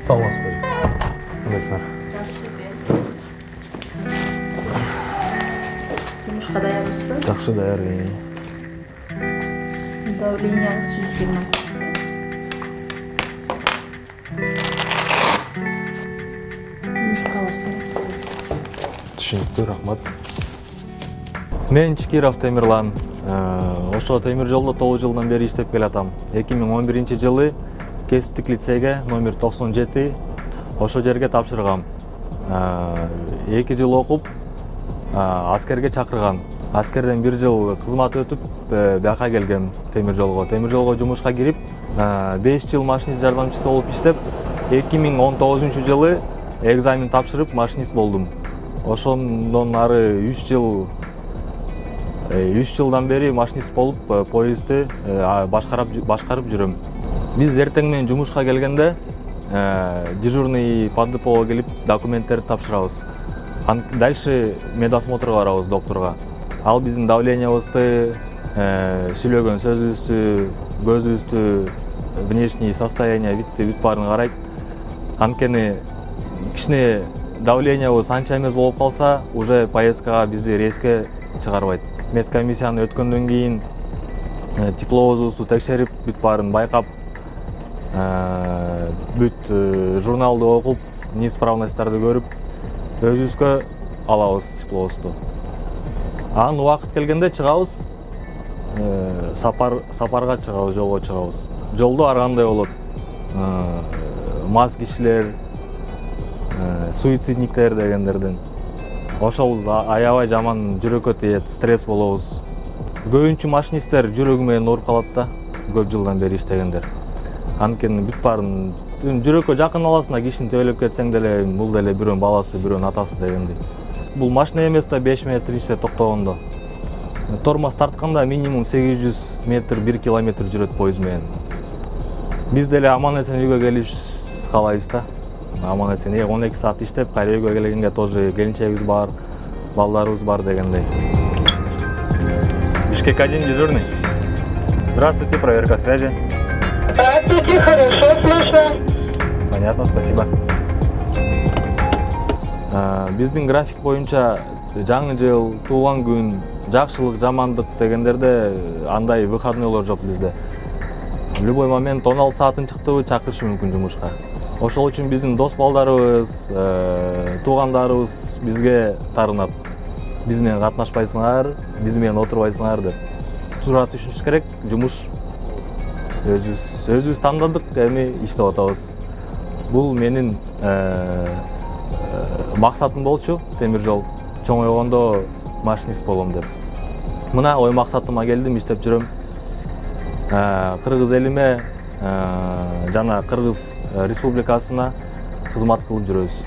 Саламатсызбы. Кандайсыңар? Жумушка даярбызбы? Жакшы, даяр. Давленияңыз 120. Жумушка барсаңыз болот. Түшүнүктүү, рахмат. Мен Чикиров Темирлан. Ошо темир жолдо 9 жылдан бери иштеп келатам. 2011-жылы кесиптик лицейге номер 97 ошо жерге тапшыргам. 2 жыл окуп, аскерге чакырган. Аскерден 1 жыл кызмат өтүп, бияка келгем темир жолго. Темир жолго жумушка кирип, 5 жыл машинист жардамчысы болуп иштеп, 2019-жылы экзамен тапшырып машинист болдум. Ошондон ары 3 жылдан бери машинист болуп, поездди башкарып жүрөм. Биз эртең менен жумушка келгенде, дежурный поддепого келип документтерди тапшырабыз. Дальше медосмотрга барабыз докторго. Ал биздин давлениябызды, сүйлөгөн сөзүбүздү, көзүбүздү, внешний состояние, витти бүт баарын карайт. Анткени кичине давлениябыз анча эмес болуп калса, уже поездкага бизди рейске чыгарбайт. Медкомиссияны өткөндөн кийин тепловозубузду текшерип, бүт баарын байкап, бүт журналды окуп, неисправностьтарды көрүп, өзүбүзгө алабыз тепловозду. Анын убакыт келгенде чыгабыз, сапарга чыгабыз, жолго чыгабыз. Жолдо ар кандай болот. Мас кишилер, суицидниктер дегендерден. Ошол аябай жаман жүрөккө тиет, стресс болобуз. Көбүнчө машинисттер жүрөгү менен ооруп калат да, көп жылдан бери иштегендер. Анткени бүт баарын жүрөккө жакын аласың да, кишини төбөлөп кетсең деле, бул деле бирөөнүн баласы, бирөөнүн атасы дегендей. Бул машина эмес да 5 метр ичте токтогондо. Тормоз тартканда минимум 800 метр, 1 километр жүрөт поезд менен. Биз деле аман-эсен үйгө келиш каалайбыз да. Аман-эсен 12 саат иштеп, кайра үйгө келгенге тоже келинчегибиз бар, балдарыбыз бар дегендей. Бишкек 1 дежурный. Здравствуйте, проверка связи. Здравствуйте, хорошо слышно. Понятно, спасибо. Биздин график боюнча жаңы жыл, туулган күн, жакшылык, жамандык дегендерде андай выходнойлор жок бизде. Любой момент 16 саатын чыктыбы чакырышы мүмкүн жумушка. Ошол үчүн биздин дос балдарыбыз, туугандарыбыз бизге тарынат. Биз менен катнашпайсыңар, биз менен отурбайсыңар деп. Туура түшүнүш керек, жумуш өзүбүз тандадык, эми иштеп атабыз. Бул менин максатым болчу, темир жол. Чоңойгондо машинист болом деп. Мына ой максатыма келдим, иштеп жүрөм. Кыргыз элиме жана Кыргыз республикасына кызмат кылып жүрөбүз.